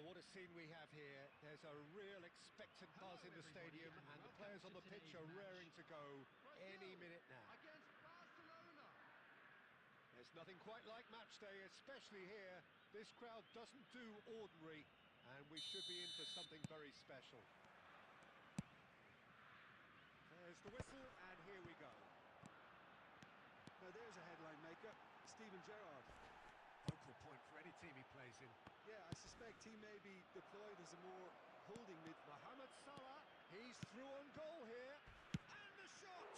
what a scene we have here. There's a real expectant buzz in the stadium, and the players on the pitch are raring to go any minute now. Against Barcelona. There's nothing quite like match day, especially here. This crowd doesn't do ordinary, and we should be in for something very special. There's the whistle, and here we go. Now there's a headline maker, Steven Gerrard. Focal point for any team he plays in. Yeah, I suspect he may be deployed as a more holding mid. Mohamed Salah, he's through on goal here. And the shot!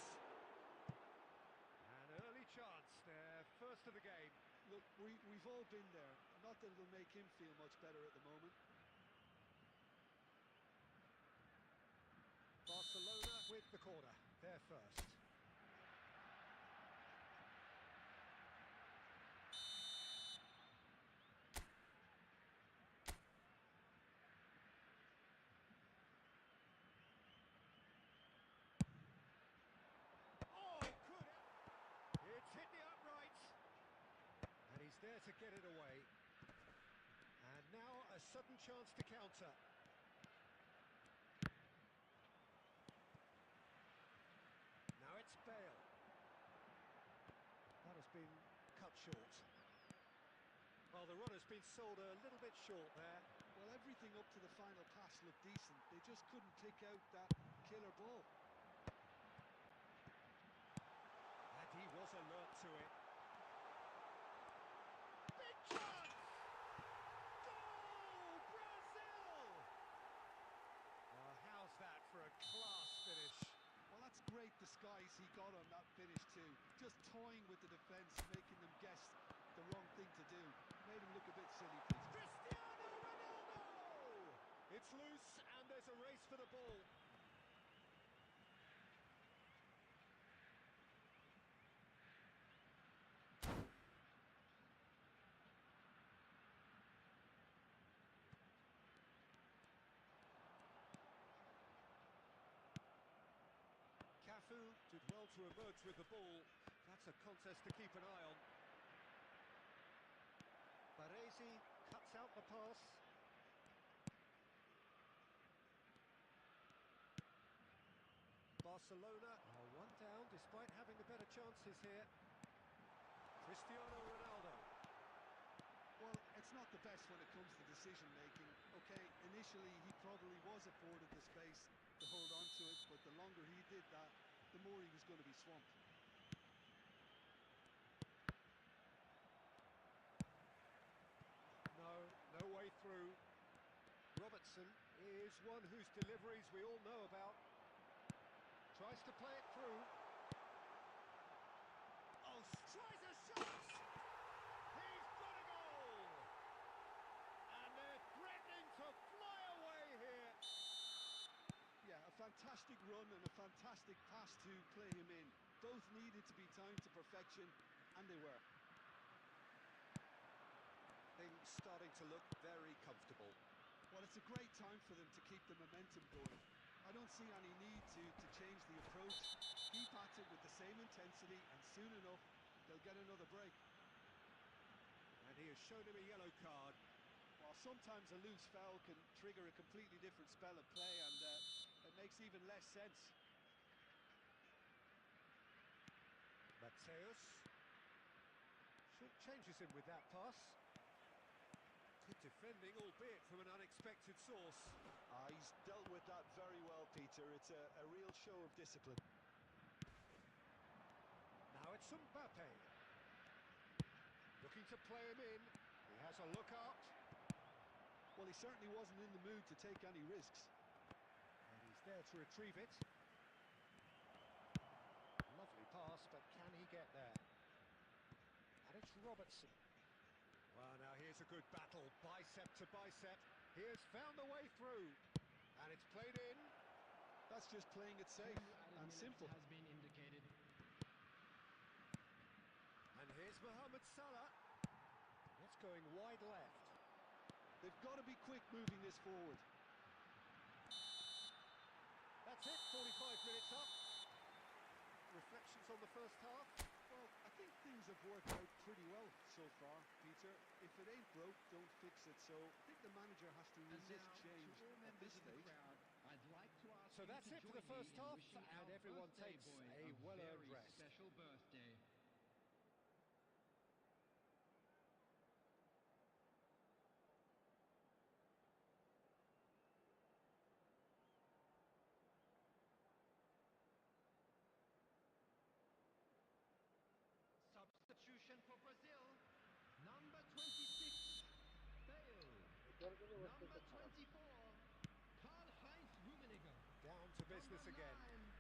An early chance there, first of the game. Look, we've all been there. Not that it'll make him feel much better at the moment. Barcelona with the corner, they're first. It's hit the uprights, and he's there to get it away. And now a sudden chance to counter. Now it's Bale. That has been cut short. Well, the run has been sold a little bit short there. Well, everything up to the final pass looked decent. They just couldn't pick out that killer ball. And he was alert to it. Big chance! Goal! Brazil! Well, how's that for a class finish? Well, that's great disguise he got on that finish too. Just toying with the defence, making them guess the wrong thing to do. Made him look a bit silly, Peter. Cristiano Ronaldo! It's loose, and there's a race for the ball. Cafu did well to emerge with the ball. That's a contest to keep an eye on. Baresi cuts out the pass. Barcelona are one down despite having the better chances here. Cristiano Ronaldo. Well, it's not the best when it comes to decision-making. Okay, initially he probably was afforded the space to hold on to it, but the longer he did that, the more he was going to be swamped. No way through. Robertson is one whose deliveries we all know about. Tries to play it through. Oh, tries a shot! He's got a goal! And they're threatening to fly away here. Yeah, a fantastic run and a fantastic pass to play him in. Both needed to be timed to perfection, and they were. Things starting to look very comfortable. Well, it's a great time for them to keep the momentum going. I don't see any need to change the approach. Keep at it with the same intensity, and soon enough, they'll get another break. And he has shown him a yellow card. Well, sometimes a loose foul can trigger a completely different spell of play, and it makes even less sense. Mateus short changes him with that pass. Good defending, albeit from an unexpected source. He's dealt with that very well, Peter. It's a real show of discipline. Now it's Mbappe. Looking to play him in. He has a look out. Well, he certainly wasn't in the mood to take any risks. And he's there to retrieve it. Lovely pass, but can he get there? And it's Robertson. Well, now here's a good battle, bicep to bicep. He has found a way through, and it's played in. That's just playing it safe and simple. Has been indicated. And here's Mohamed Salah. That's going wide left. They've got to be quick moving this forward. That's it, 45 minutes up. Reflections on the first half? Well, I think things have worked out pretty well so far, Peter. If it ain't broke, don't fix it. So I think the manager has to And resist now, change to all at members this of the stage. crowd, I'd like to ask So you that's to it for join the first me in half, wishing and our everyone birthday takes boy a well-earned very rest. special birthday. Substitution for Brazil. Number 26, Bale. Number 24, Karl-Heinz Rummenigge. Down to business Number again. 9,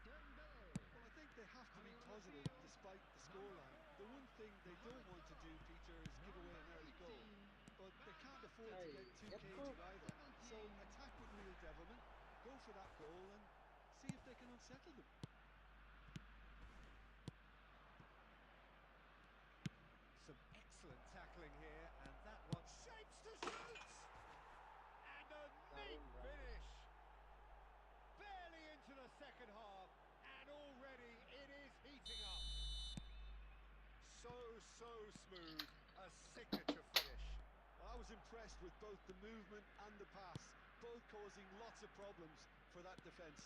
Dembele. Well, I think they have to be Coming on the positive field, despite the number scoreline. The 4, one thing they don't want to do, Peter, is give away an early goal. But they can't afford to get too cagey either. So attack with real devilment, go for that goal and see if they can unsettle them. Some excellent tackling here, and that one shapes to shoot! And a neat finish! Barely into the second half, and already it is heating up. So smooth, a signature finish. Well, I was impressed with both the movement and the pass, both causing lots of problems for that defence.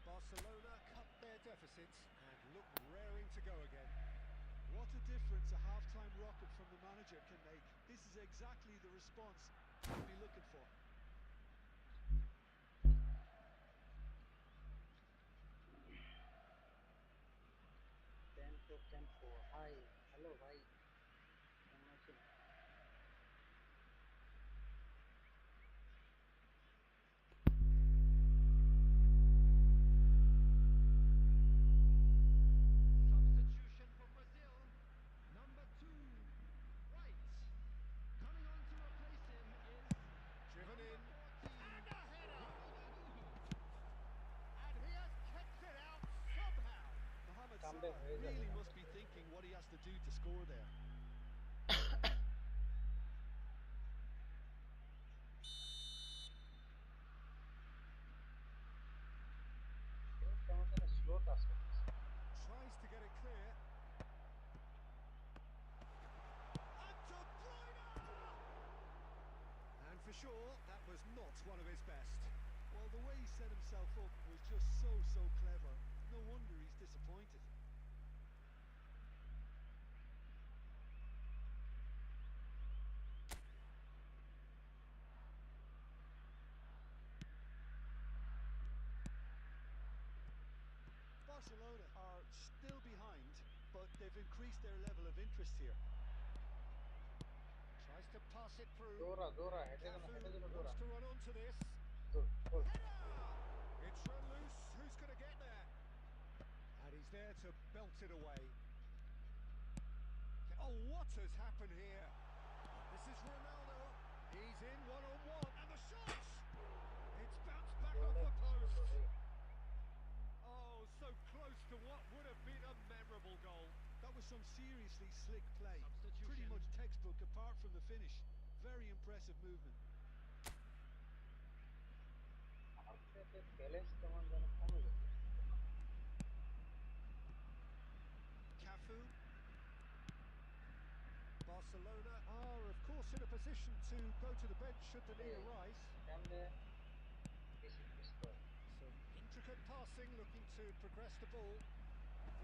Barcelona cut their deficits and look raring to go again. What a difference a half-time rocket from the manager can make. This is exactly the response we'd be looking for. Tempo. Hi. Hello, bhai. কেমন আছেন? Substitution for Brazil. Number 2, White. Coming on to replace him is Driven number in, 14, and a header! Ronaldinho. And he has kicked it out somehow. Mohamed Comeback Salah হয়ে যাবে, really comeback must be হয়ে যাবে। thinking what he has to do to score there. কেমন যেন slow touch করতেছে। Tries to get it clear. And De Bruyne! And for sure, that was not one of his best. Well, the way he set himself up was just so clever. No wonder he's disappointed. Barcelona are still behind, but they've increased their level of interest here. Tries to pass it through. দৌড়া হেঁটে Cafu গেল দৌড়া। wants to run onto this. Goal. Header! It's run loose. Who's going to get there? And he's there to belt it away. Oh, what has happened here? This is Ronaldo. He's in one-on-one, and the shot! It's bounced back off the post. Oh, so close to what would have been a memorable goal. That was some seriously slick play. Substitution. Pretty much textbook apart from the finish. Very impressive movement. আর্থেটের balance কেমন যেন কমে গেছে। Cafu. Barcelona are, of course, in a position to go to the bench should the need arise. কেমনে বেশি miss করে। Some intricate passing, looking to progress the ball.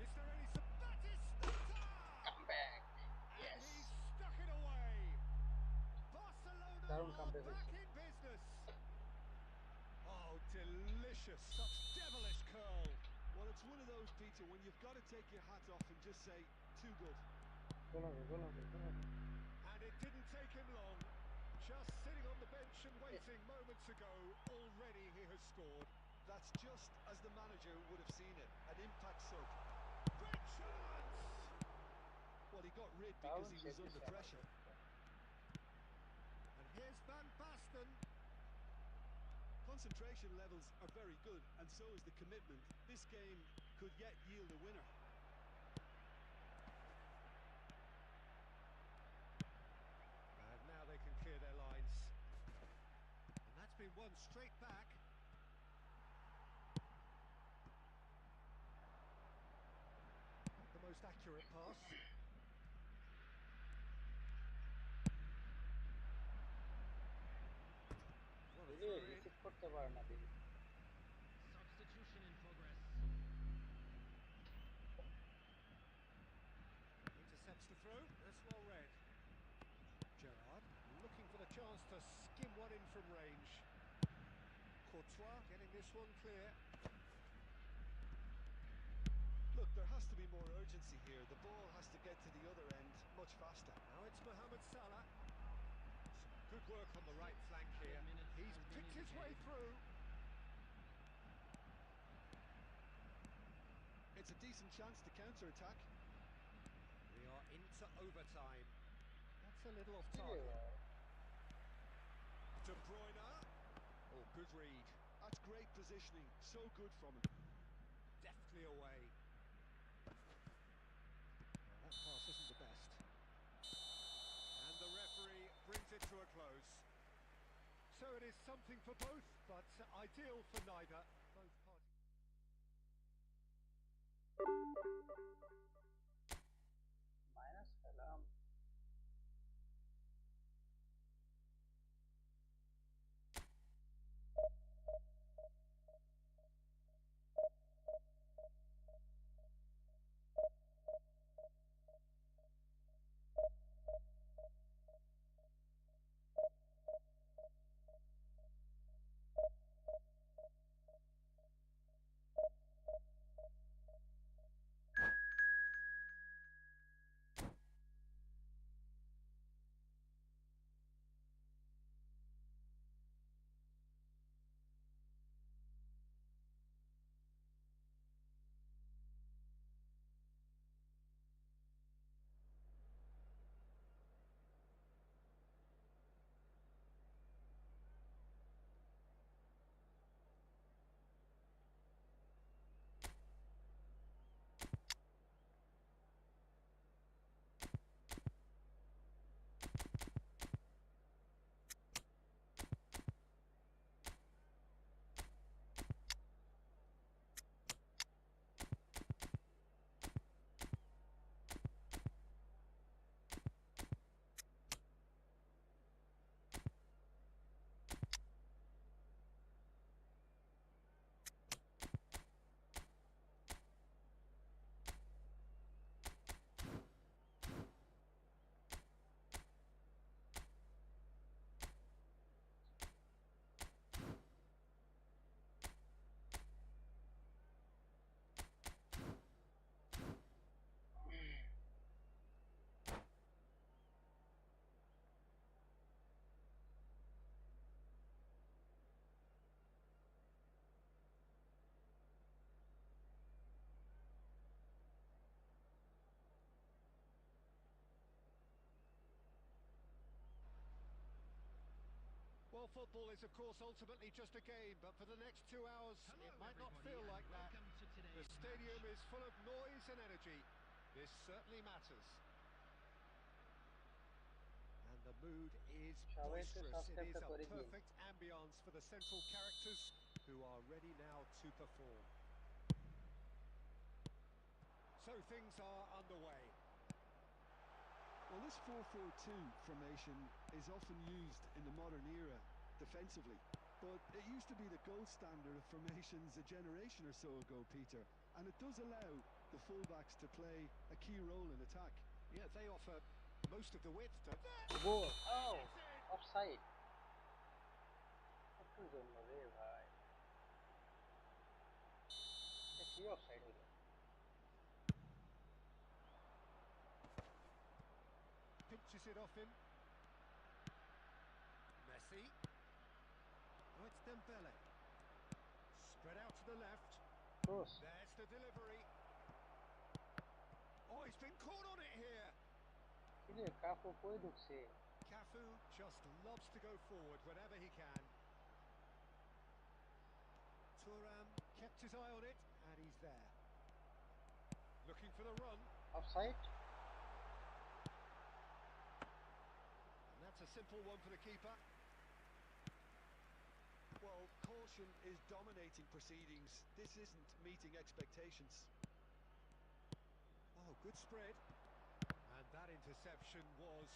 Is there any... That is Stutter! Comeback. And Yes. he's stuck it away. Barcelona দারুণ are comeback back হয়েছে। in business. Oh, delicious. Such devilish curl. Well, it's one of those, Peter, when you've got to take your hat off and just say, too good. গোল হবে। And it didn't take him long. Just sitting on the bench and waiting moments ago, already he has scored. That's just as the manager would have seen it, an impact sub. Great chance! Well, he got rid because দারুণ he save was under দিছে আমার pressure. And here's Van Basten. Concentration levels are very good, and so is the commitment. This game could yet yield a winner. And now they can clear their lines. And that's been won straight back. accurate pass. Well, a throw in. Receive করতে পারে না দেখি। Substitution in progress. Intercepts the throw. That's well read. Gerrard looking for the chance to skim one in from range. Courtois getting this one clear. Look, there has to be more urgency here. The ball has to get to the other end much faster. Now it's Mohamed Salah. Good work on the right flank here. He's picked his way through. It's a decent chance to counter-attack. We are into overtime. That's a little off কি রে target. ভাই? De Bruyne. Oh, good read. That's great positioning. So good from him. Deftly away. Well, that pass isn't the best. And the referee brings it to a close. So it is something for both, but ideal for neither. Both parties. Minus খেলাম। Well, football is, of course, ultimately just a game, but for the next 2 hours, Hello, it might not everybody, feel and like that. welcome to today's The stadium match. is full of noise and energy. This certainly matters. And the mood is সবাই একটু boisterous. It সাবস্ক্রাইবটা is a করে দিন। perfect ambience for the central characters who are ready now to perform. So things are underway. Well, this 4-4-2 formation is often used in the modern era defensively, but it used to be the gold standard of formations a generation or so ago, Peter, and it does allow the fullbacks to play a key role in attack. Yeah, they offer most of the width to... goal ও offside একটুর জন্য রে ভাই এটা কি offside হলো Pinches it off him. Messi. Oh, it's Dembele. Spread out to the left. Cross There's the delivery. Oh, he's been caught on it here. কি রে কাকু কই ঢুকছে Cafu just loves to go forward whenever he can. Thuram kept his eye on it, and he's there. Looking for the run, offside and that's a simple one for the keeper. Well, caution is dominating proceedings. This isn't meeting expectations. Oh, Good spread. And that interception was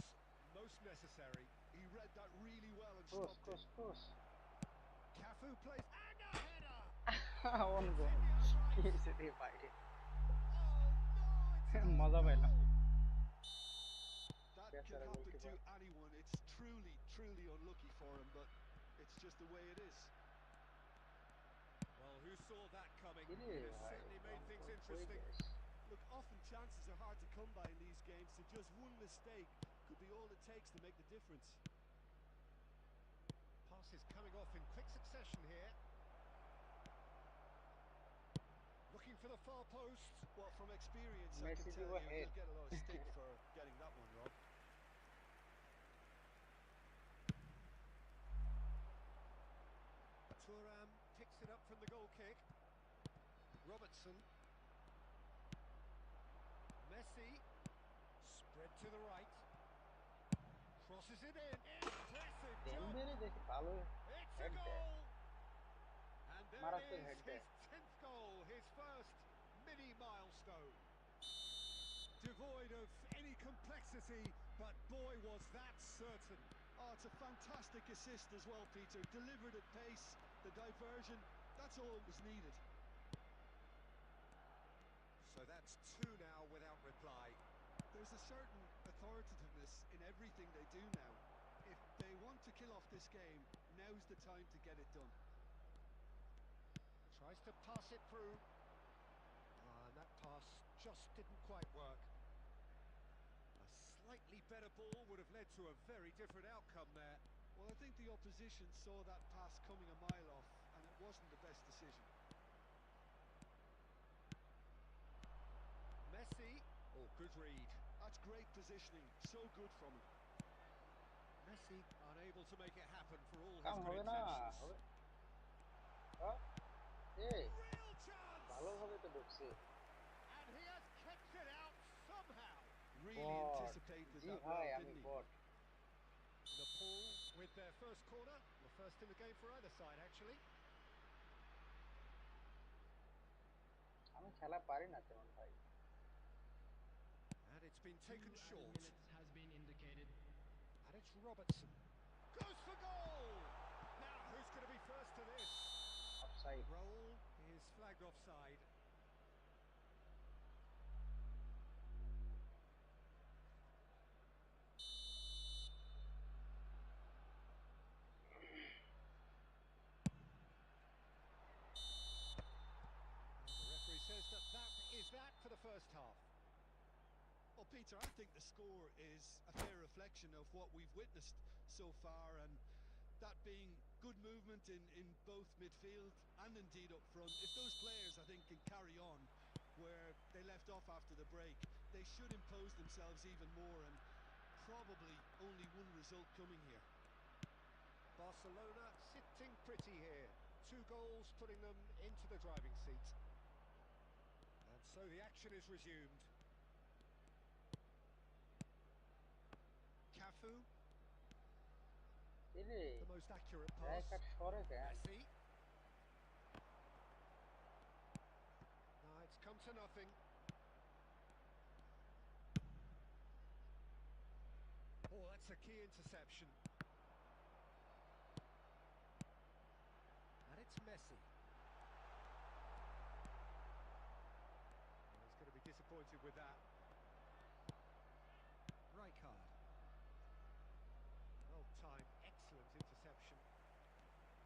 most necessary. He read that really well and Cross, stopped it. cross, cross. Cafu plays and a header. On It's goal. in the uprights. Easy they fight it. Oh no, it's an मजा own Pila. goal. That can बेचारा happen to goalkeeper. anyone. It's truly unlucky for him, but it's just the way it is. Well, who saw that coming? Chile It has भाई certainly made long things goal कोई interesting. Gas. Look, often chances are hard to come by in these games, so just one mistake could be all it takes to make the difference. Passes coming off in quick succession here. Looking for the far post. Well, from experience, I can Messi tell was you head. he'll get a lot of stick for getting that one wrong. Thuram picks it up from the goal kick. Robertson. Messi. Spread to the right. Crosses it in. Impressive jump. Dembele देखिए भालो It's a head there. goal. And there Marat it to is, head his there. 10th goal, his first mini milestone. Devoid of any complexity, but boy was that certain. Oh, it's a fantastic assist as well, Peter. Delivered at pace, the diversion, that's all that was needed. So that's two now without reply. There's a certain authoritativeness in everything they do now. If they want to kill off this game, now's the time to get it done. Tries to pass it through. And that pass just didn't quite work. A slightly better ball would have led to a very different outcome there. Well, I think the opposition saw that pass coming a mile off, and it wasn't the best decision. Messi. Oh, good read. That's great positioning, so good from him. Messi unable to make it happen for all his काम good होवे ना intentions. होवे. हाँ. ए Real chance! भालो होवे तो ढुकसे. And he has kept it out somehow. Really Bot. anticipated ji that well, भाई didn't आमी he? bot. Nepal with their first corner, the first in the game for either side actually. आमी खेला पारी ना तेमन भाई. And it's been taken 2 added short. minutes has been indicated. And it's Robertson. Goes for goal! Now, who's going to be first to this? Offside. Raul is flagged offside. And the referee says that is that for the first half. Well, Peter, I think the score is a fair reflection of what we've witnessed so far, and that being good movement in both midfield and indeed up front. If those players, I think, can carry on where they left off after the break, they should impose themselves even more, and probably only one result coming here. Barcelona sitting pretty here. 2 goals putting them into the driving seat. And so the action is resumed. Cafu, Chile. the most accurate Jai pass. cut short again. Messi. No, it's come to nothing. Oh, that's a key interception. And it's Messi. Well, he's going to be disappointed with that. Rijkaard. Well timed, excellent interception.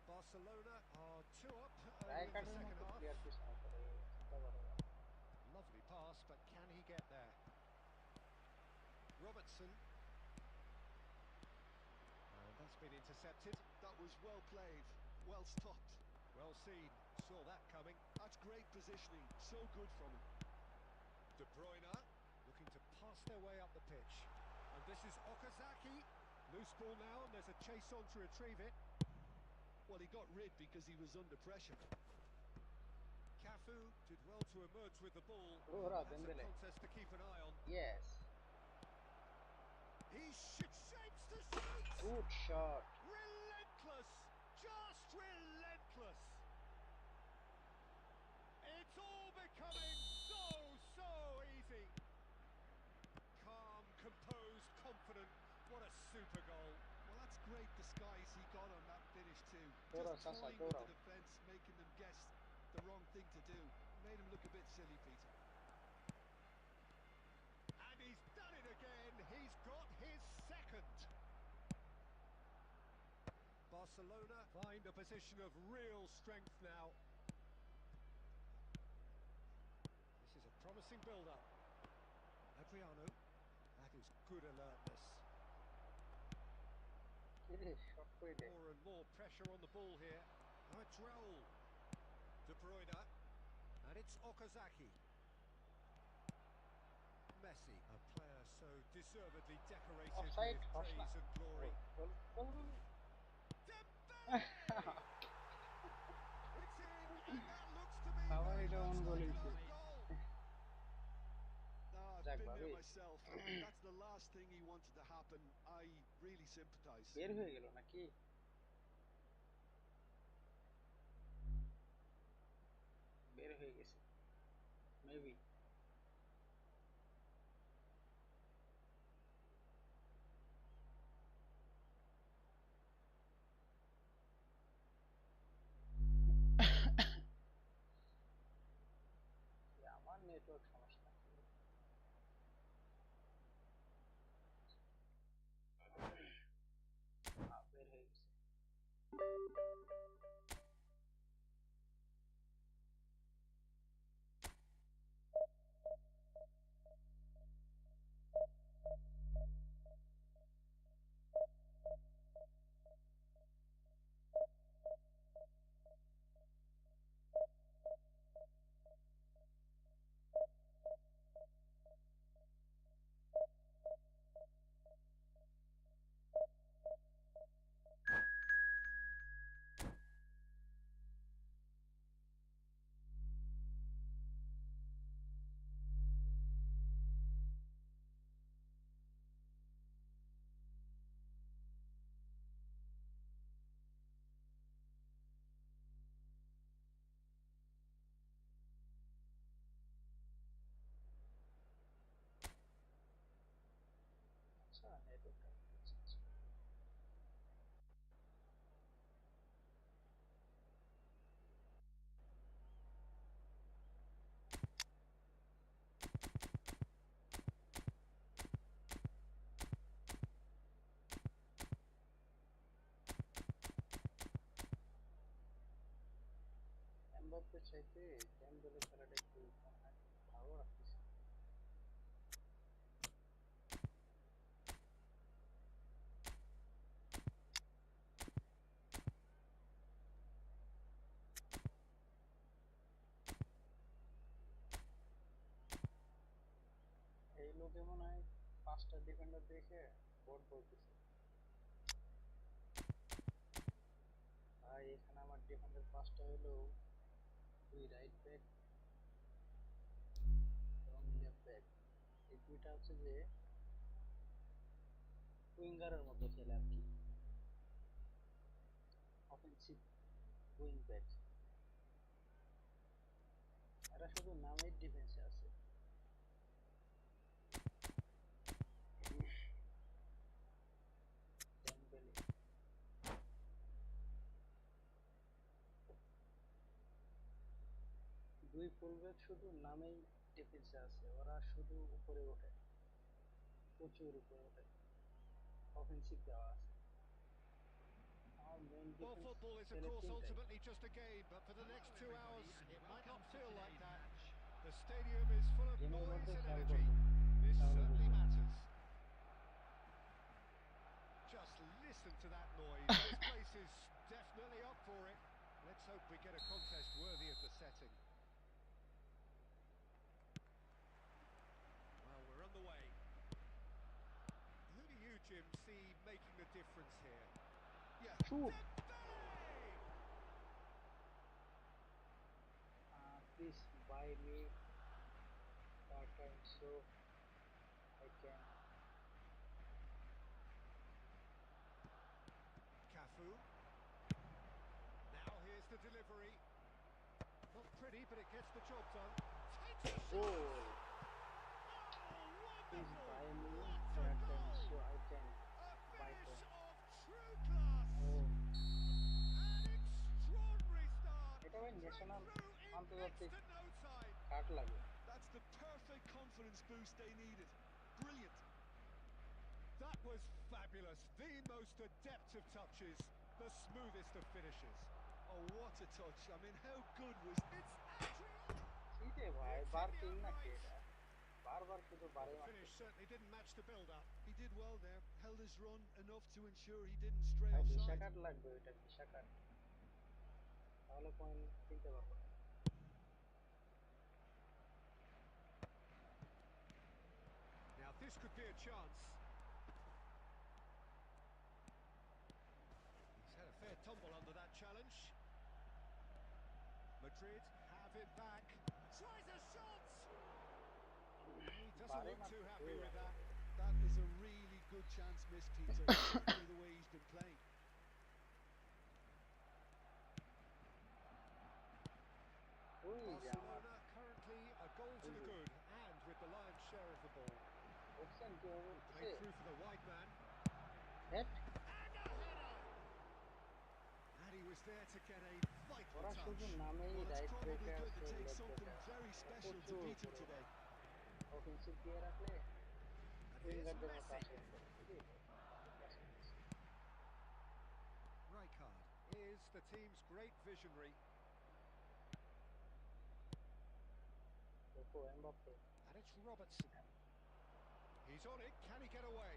Barcelona are 2 up Jai early in cut the में second तो half. player की समझ पड़ेगी. क्या करेगा? Lovely pass, but can he get there? Robertson. And that's been intercepted. That was well played, well stopped. Well seen, saw that coming. That's great positioning, so good from him. De Bruyne looking to pass their way up the pitch. And this is Okazaki. Loose ball now, and there's a chase on to retrieve it. Well, he got rid because he was under pressure. Cafu did well to emerge with the ball. Rohra That's a Dembele. contest to keep an eye on. Yes. He shapes to shoot! Good shot. Relentless! Just relentless! It's all becoming so easy. finish too. Dora, Just Sasa, toying with Dora. the defence, making them guess the wrong thing to do. Made him look a bit silly, Peter. And he's done it again. He's got his second. Barcelona find a position of real strength now. This is a promising build-up. Adriano, that is good alertness. Shot করে দে More and more pressure on the ball here. Now it's Raul. De Bruyne. And it's Okazaki. Messi, a player so deservedly decorated Offside, with offside. praise and glory. Goal. Dembele! It's in, and that looks to be Abar very এটা much own goal like an হইছে own goal. I've Jack been there Bobby. myself. That's the last thing he wanted to happen. I really sympathise. বের হয়ে গেল নাকি বের হয়ে গেছে maybe আমার নেটওয়ার্ক সমস্যা বের হয়ে গেছে আচ্ছা নেটওয়ার্কটা এমবাপ্পের চাইতে ডেম্বেলে খেলাটা একটু মনে হয় ভালো রাখতেছে এই লোকে মনে হয় পাঁচটা ডিফেন্ডার দেখে বোর্ড বলতেছে ভাই এখানে আমার ডিফেন্ডার পাঁচটা হলো দুই রাইট ব্যাক এবং লেফট ব্যাক এই দুইটা হচ্ছে যে উইঙ্গারের মতো খেলে আর কি অফেন্সিভ উইং ব্যাক এরা শুধু নামের ডিফেন্সে আছে ডেম্বেলে দুই ফুলব্যাক শুধু নামেই ডিফেন্সে আছে ওরা শুধু উপরে ওঠে প্রচুর উপরে ওঠে অফেন্সিভ দেওয়া আছে আমার main Well, defence football is, of ছেলে course, তিনটাই ultimately just a game, but for the Hello, next 2 hours, everybody, and it might not welcome to feel like today's that. match. The stadium is full of গেমের noise মধ্যে and খেয়াল energy. করবেন This তাহলে certainly বুঝবেন matters. Just listen to that noise. This place is definitely up for it. Let's hope we get a contest worthy of the setting. Well, we're on the way. Who do you, Jim, see making the difference here? Yeah, shoot Dembele! Please buy me part-time so I can Cafu. Now here's the delivery. Not pretty, but it gets the job done. Takes the shot! goal. Oh, Please wonderful! buy me What a part-time goal! so I can A buy finish them. of true class! Oh, করতে Next to no time. কাট লাগে That's the perfect confidence boost they needed. Brilliant. That was fabulous. The most adept of touches, the smoothest of finishes. Oh, what a touch. I mean, how good was It's actually কি রে ভাই It's bar in the তিন নাকি uprights. এটা বারবার শুধু Well, বারে the মারতে finish certainly didn't match the build-up. he did well there, held his run enough to ensure he didn't stray ভাই ভিসা offside. কার্ড লাগবে ওইটা ভিসা কার্ড তাহলে পয়েন্ট কিনতে পারবো Now this could be a chance. He's had a fair tumble under that challenge. Madrid have it back. Tries a shot. He doesn't বারে look too মারতে happy with that. That is a really good chance missed, Peter, particularly the way he's been playing. ওই যে আমার Barcelona currently a goal to the good and with the lion's share of the ball. দেখছেন কিভাবে Played উঠছে through for the wide man. Head And a header! And he was there to get a vital ওরা touch. শুধু নামেই Well, it's right probably ব্রেকে going আছে to take left something ব্রেকে আছে very special to প্রচুর beat him উপরে today. Offensive দিয়ে রাখলে And here's উইঙ্গারদের মতো Messi. আসে Rijkaard is the team's great visionary. দেখো Mbappe And it's Robertson. He's on it. Can he get away?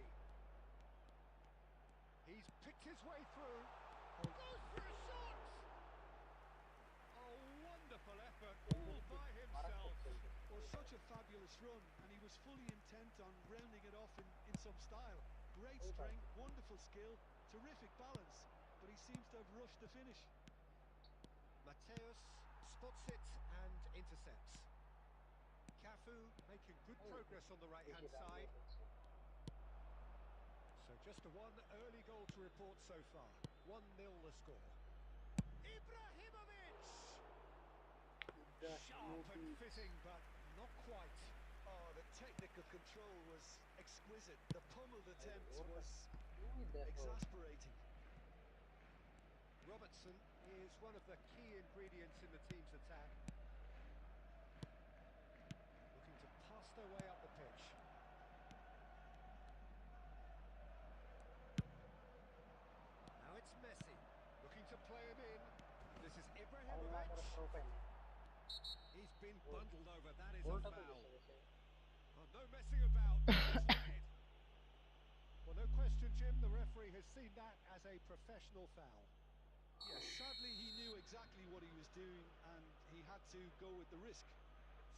He's picked his way through. Goes for a shot! A wonderful effort all by himself. Well, such a fabulous run, and he was fully intent on rounding it off in some style. Great strength, wonderful skill, terrific balance, but he seems to have rushed the finish. Mateus spots it and intercepts. Cafu making good progress on the right-hand side. So just a one early goal to report so far. 1-0 the score. Ibrahimovic! Sharp and fitting, but not quite. Oh, the technical control was exquisite. The pummeled attempt was exasperating. Robertson is one of the key ingredients in the team's attack. Looking to pass their way up the pitch. Now it's Messi, looking to play him in. This is Ibrahimovic. He's been bundled over, that is a foul. Oh, no messing about. It's red. Well, no question, Jim, the referee has seen that as a professional foul. Yes, sadly he knew exactly what he was doing and he had to go with the risk.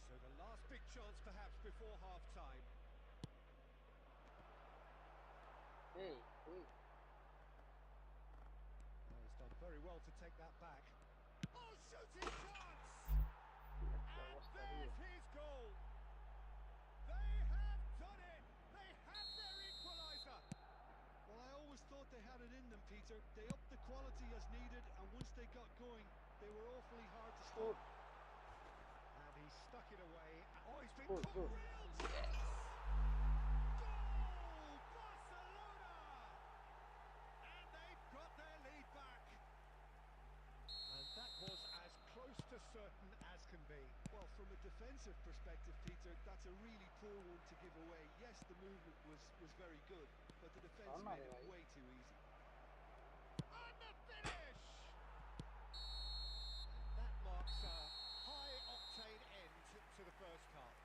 So the last big chance perhaps before half-time. Hey, wait. Oh, he's done very well to take that back. Oh, shooting chance! And there's his goal! They have done it! They have their equaliser! Well, I always thought they had it in them, Peter. They upped the quality as needed, and once they got going, they were awfully hard to stop. And he stuck it away. Oh, he's been Good, caught good. real chance! Goal! Barcelona! And they've got their lead back. And that was as close to certain as can be. Well, from a defensive perspective, Peter, that's a really poor one to give away. Yes, the movement was very good, but the defence made it way too easy. And the finish! And that marks a high-octane end to the first half.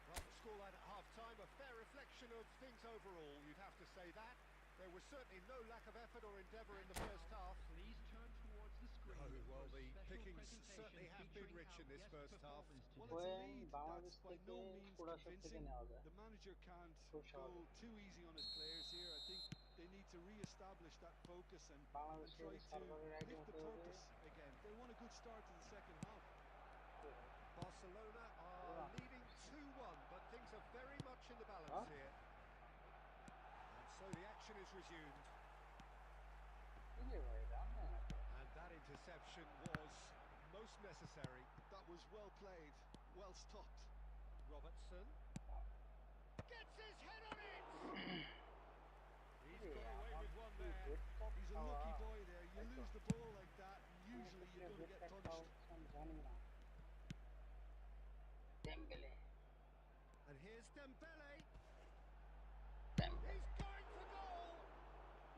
Well, the scoreline at half-time, a fair reflection of things overall, you'd have to say that. There was certainly no lack of effort or endeavour in the first half. Please turn towards the screen. Oh, well, for a the special pickings presentation certainly have been featuring rich our in this guest first half. performers Well, today. it's a When lead Bangladesh that's by no means convincing. The manager can't go too easy on his players here. I think they need to re-establish that focus and try to lift the purpose again. They want a good start to the second half. Barcelona are leading 2-1, but things are very much in the balance here. And so the action is resumed. And that interception was most necessary. That was well played, well stopped. Robertson gets his head on it! He's got away with one there. He's a lucky boy there. You lose the ball like that, and usually you're going to get punished. Dembele. And here's Dembele. Dembele. He's going for goal.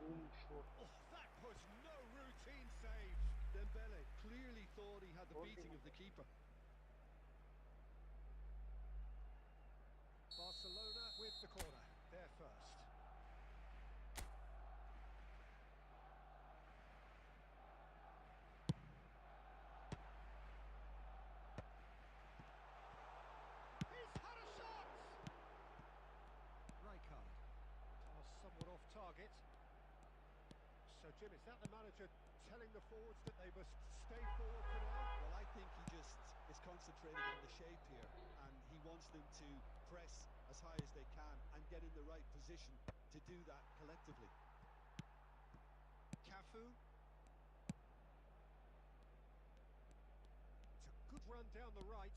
Boom shot. Oh, that was no routine save. Dembele clearly thought he had the Goal beating kick. of the keeper. Barcelona with the corner. They're first. He's had a shot! Rijkaard. Pass somewhat off target. So, Jim, is that the manager telling the forwards that they must stay forward for now? Well, I think he just is concentrating on the shape here, and he wants them to press as high as they can and get in the right position to do that collectively. Cafu. It's a good run down the right.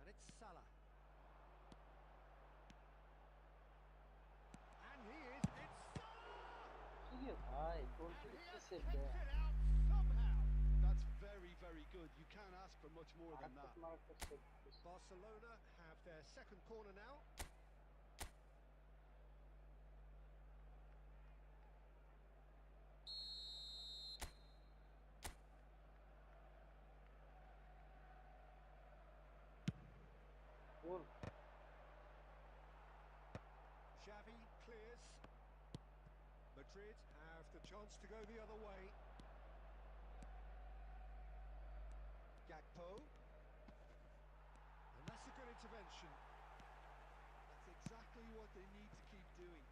And it's Salah. And he is, it's Salah! Ki bhai, goal And kick he has save kicked there. it out somehow. That's very, very good. You can't ask for much more than that. Barcelona have their second corner now. Goal. Xavi clears. Madrid have the chance to go the other way. Gakpo. And that's a good intervention. That's exactly what they need to keep doing.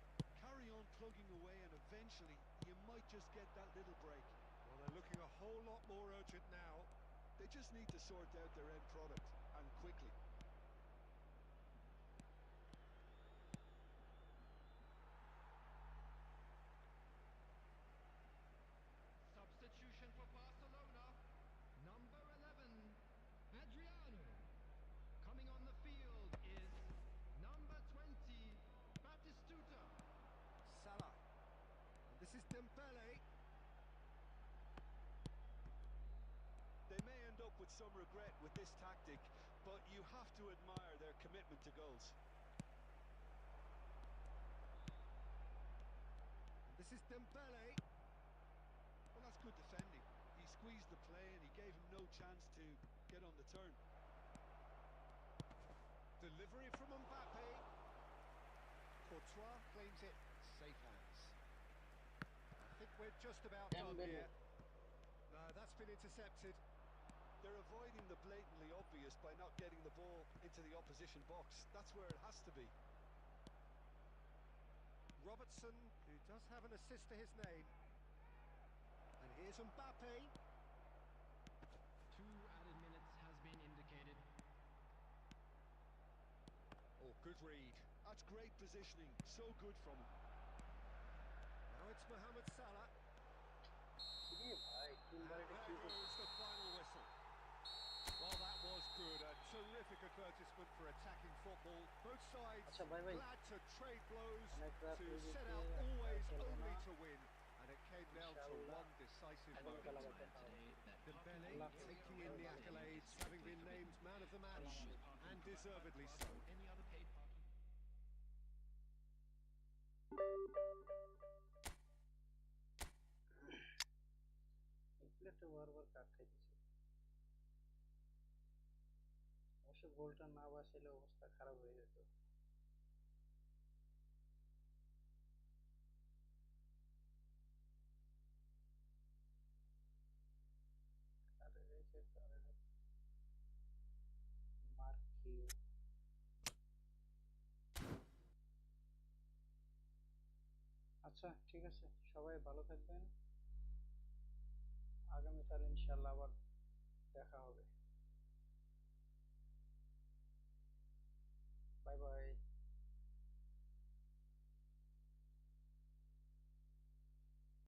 Carry on plugging away, and eventually you might just get that little break. Well, they're looking a whole lot more urgent now. They just need to sort out their end product, and quickly. Substitution for Barcelona. Number 11, Adriano. Coming on the field is number 20, Batistuta. Salah. And this is Dembele. They may end up with some regret with this tactic, but you have to admire their commitment to goals. And this is Dembele. Well, that's good defending. He squeezed the play and he gave him no chance to get on the turn. Delivery from Mbappe. Courtois claims it. Safe hands. I think we're just about done Dembele. here. No, that's been intercepted. They're avoiding the blatantly obvious by not getting the ball into the opposition box. That's where it has to be. Robertson, who does have an assist to his name. And here's Mbappe. 2 added minutes has been indicated. Oh, good read. That's great positioning. So good from him. Now it's Mohamed Salah. Ki bhai, team And ball there ki goes the final whistle. Well, that was good. A terrific advertisement for attacking football. Both sides Acha, bye bye. glad to trade blows, Next up to we set will out see always Barcelona. only to win. And it came down to Inshallah. one decisive Agar moment. kala baat dekha hoga. Dembele Allah taking in the accolades, having been named man of the match, and deservedly so. Any other paid parking? এই প্লেটটা বারবার কাট খাইতেছে। অবশ্য গোলটা না বাঁচাইলে অবস্থা খারাপ হয়ে যেত। কারে রয়েছে, কারে রয়েছে। মার্কিও। আচ্ছা, ঠিক আছে, সবাই ভালো থাকবেন। আগামীকাল ইনশাআল্লাহ আবার দেখা হবে।